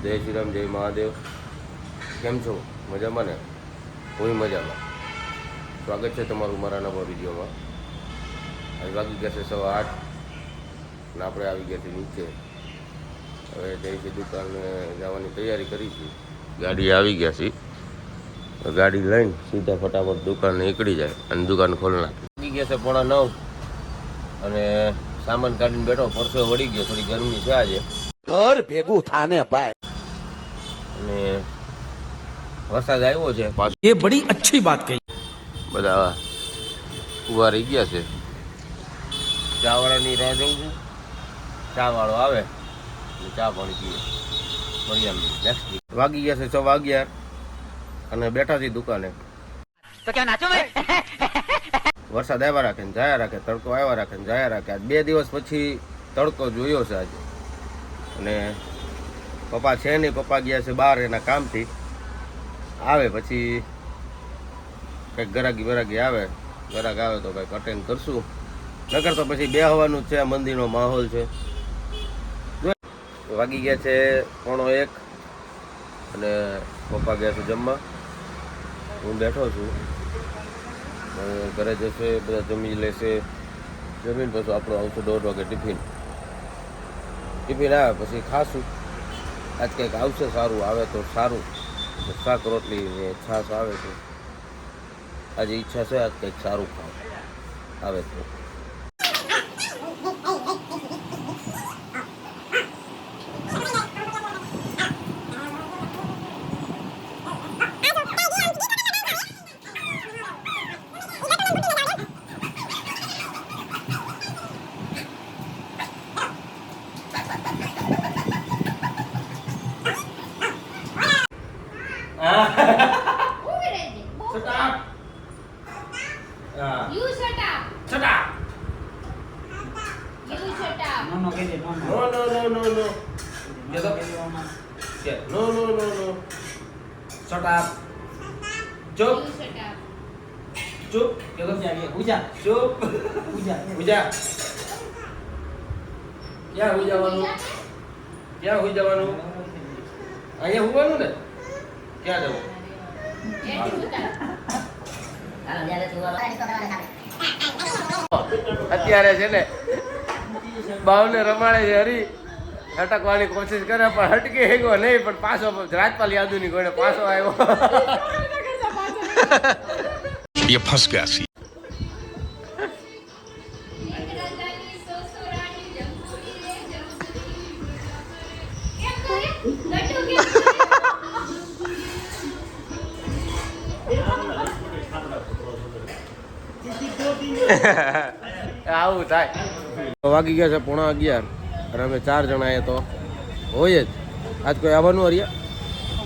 જય શ્રી રામ, જય મહાદેવ. કેમ છો? મજામાં ને? હું મજામાં. સ્વાગત છે તમારું મારા નવા વિડીયોમાં. હવે વાગી ગયા છે 8:15 અને આપણે આવી ગયા છીએ નીચે. હવે જઈશું દુકાને જવાની તૈયારી કરીશું. ગાડી આવી ગયા છે, ગાડી લઈને સીધા ફટાફટ દુકાન નીકળી જાય અને દુકાન ખોલી નાખી. વાગી ગયા છે 9:15 અને સામાન કાઢીને બેઠો, પરસો વળી ગયો. થોડી ગરમી છે આજે, ઘર ભેગું થાને ભાઈ. અને વરસાદ આવ્યો છે પાછો. ये बड़ी अच्छी बात कही. બધા ઉભા રહી ગયા છે. ચા વાળાની રાહ જોઉં છું. ચા વાળો આવે એટલે ચા પાણી પીએ. મળીએ નેક્સ્ટ વીક. વાગી ગયા છે 11:15 અને બેઠા છીએ દુકાને. तो क्या नाचो भाई? વરસાદ આવ્યા રાખે ને જાયા રાખે, તડકો આવ્યા રાખે ને જાયા રાખે. આજ 2 દિવસ પછી તડકો જોયો છે આજે. અને પપ્પા છે નહીં, પપ્પા ગયા છે બહાર એના કામથી. આવે પછી કંઈક ગરાગી આવે, ગરાગ આવે તો કંઈક અટેન્ડ કરશું, નકર તો પછી બેહવાનું જ છે. મંદિરનો માહોલ છે. વાગી ગયા છે 1:30 અને પપ્પા ગયા છે જમવા. હું બેઠો છું. ઘરે જશે, બધા જમી લેશે. જમીને પછી આપણું આવશે 1:30 વાગે ટિફિન આવે પછી ખાશું. આજ કંઈક આવશે સારું, આવે તો સારું. શાક રોટલી ને છાશ આવે છે. આજે ઈચ્છા છે આજ કંઈક સારું ખાવ આવે તો. You shut up. Shut up. You shut up. No, get it, no. No. Get up. Yeah. No. Shut up. Chुप. You shut up. चुप. Get up, जाइए. पूजा. चुप. पूजा. પૂજા. ક્યાં હોઈ જવાનું? ક્યાં હોઈ જવાનું? અહીંયા હોવાનું ને? ક્યાં જવું? અત્યારે છે ને બાવને રમાડે છે હરી, હટકવાની કોશિશ કરે પણ હટકે હેગો નહીં, પણ પાછો રાજપાલ યાદુની કોઈને પાછો આવ્યો. ये फंस गया सी. આવું થાય. વાગી ગયા છે 11:15 અને અમે 4 જણા એ તો હોય જ. આજ કોઈ આવવાનું હરિયા?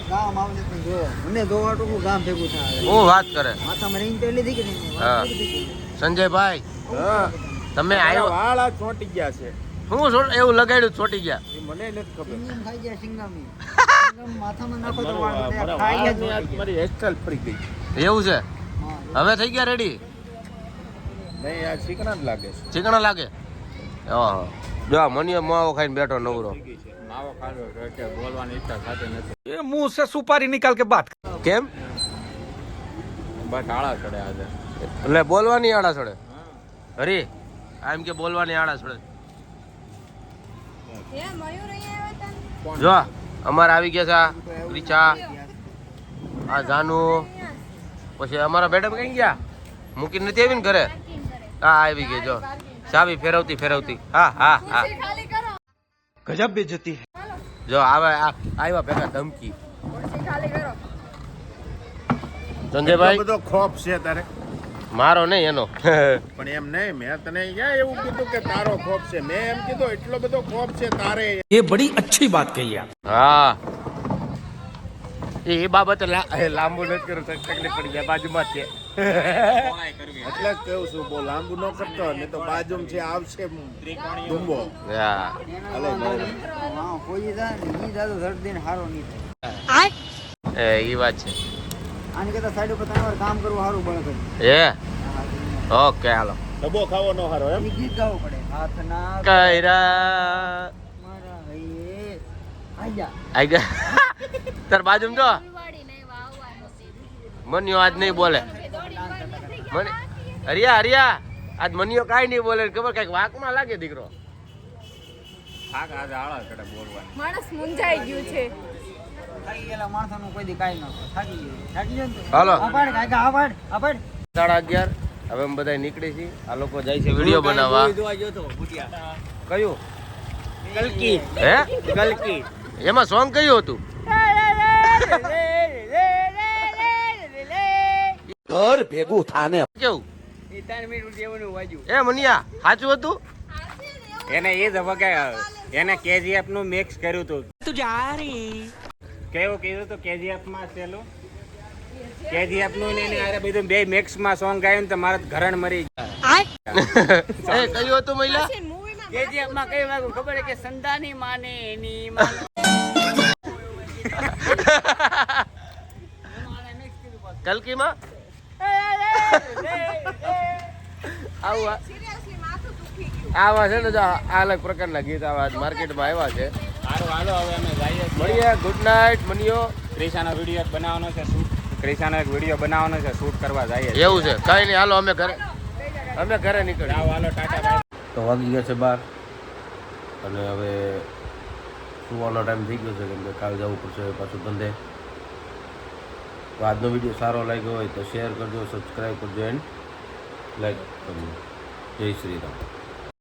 ગામ આવે પણ જો મને જોવાટું ગામ ભેગું થાય. હું વાત કરે માથામાં રીંગ તો લીધી કે નહીં? હા. સંજયભાઈ, હા. તમે આવ્યો? વાળા ચોંટી ગયા છે. શું એવું લગાડ્યું ચોટી ગયા? એ મને નથી ખબર. સિંગમ ખાઈ ગયા સિંગમ. સિંગમ માથામાં નાખો તો વાળ બધા ખાઈ ગયા જ આજ મારી હેરસ્ટાઈલ ફરી ગઈ. એવું છે? હા. હવે થઈ ગયા રેડી? નહીં, આ ચીકણા જ લાગે છે. ચીકણા લાગે? હા. જો મનીયો માવો ખાઈને બેઠો નવરો. માવો ખાધો કે બોલવાની ઈચ્છા થતી નથી. એ મુંહ સે સુપારી નિકાલ કે બાત. કેમ? બસ આળા ચડે આજે. એટલે બોલવાની આડા છોડે? હરી આમ કે બોલવાની આડા છોડે. જો અમારે આવી ગયા છે રીચા, આ જાનુ, પછી અમારા મેડમ કઈ ગયા? મૂકીને નથી આવી ને ઘરે? હા આવી ગઈ. જો ચાવી ફેરવતી. હા. ગજબ બેજતી. જો આવે આવ્યા ભેગા ધમકી. સંજયભાઈ બધો ખોફ છે તારે. મારો નહીં એનો. પણ એમ નહીં, મેં તને ક્યાં એવું કીધું કે તારો ખોફ છે? મેં એમ કીધું એટલો બધો ખોફ છે તારે. ये बड़ी अच्छी बात कही आप. હા એ બાબતે લાંબુ નથી કર્યું, તકલીફ પડી જાય. બાજુમાં છે એટલે જ કહું છું, બહુ લાંબુ ન કરતો ને તો બાજુમાં છે આવશે ડુંબો. હા. અલે બહુ. હા, કોઈ જાય ને ઈ જાદુ ધરદીને હારો નહીં થાય. એ વાત છે. આની કરતા સાઈડ ઉપર તમારે કામ કરવું સારું બળ કરી. ઓકે હાલો. ડબ્બો ખાવો ન હારો એમ. ગીત ગાવું પડે. હાથના કૈરા મારા હૈયે આઈ ગયા તાર બાજુમાં જો મનિયો આજ નહીં બોલે મને હરિયા આજ મનિયો કાંઈ નહીં બોલે ખબર કઈક વાકમાં લાગે દીકરો થાક આજે આળા ચડે બોલવાની. માણસ મુંજાઈ ગયું છે. થાકી ગયેલા માણસોનું કોઈ દી કાંઈ ન થાય. થાકી ગયું. થાકી ગયું ને તો. હાલો આપાડ કાકા આપાડ આપાડ 11:30 હવે અમે બધા નીકળી છીએ આ લોકો જાય છે વિડીયો બનાવવા કયું કલકી હે કલકી એમાં સોંગ કયું હતું ઘર ભેગું થાને કેવું 3 મિનિટ જેવું વાજ્યું. એ મનિયા સાચું હતું એને એ જ વગાય એને કેજીએફ નું મિક્સ કર્યું હતું. કેવું કીધું તો કેજીએફ માં પેલું કેજીએફ નું ને એને આરે બધું બે મિક્સ માં સોંગ ગાયું ને તો મારા ઘરણ મરી ગયા. એ કયું હતું મહિલા કેજીએફ માં કઈ વાગ્યું ખબર છે કે સંદાની માને એની માને કલકીમાં આવું સિરિયસલી માથું દુખી ગયું. આવા છે ને જો આ અલગ પ્રકારના ગીત આવા માર્કેટમાં આવ્યા છે સારું હાલો હવે અમે જઈએ છીએ. મળીએ ગુડ નાઇટ મનિયો ક્રિશાનો વિડીયો બનાવવાનો છે શૂટ ક્રિશાનો એક વિડીયો બનાવવાનો છે શૂટ કરવા જઈએ છીએ. એવું છે કઈ નહીં હાલો અમે ઘરે નીકળીએ જાઓ હાલો ટાટા બાય. તો વાગી ગયા છે 12 અને હવે સુવાનો ટાઈમ થઈ ગયો છે કેમ કે કાલે જવું પડશે પાછું ધંધે તો આજનો વિડીયો સારો લાગ્યો હોય તો શેર કરજો સબસ્ક્રાઈબ કરજો એન્ડ લાઈક કરજો જય શ્રી રામ.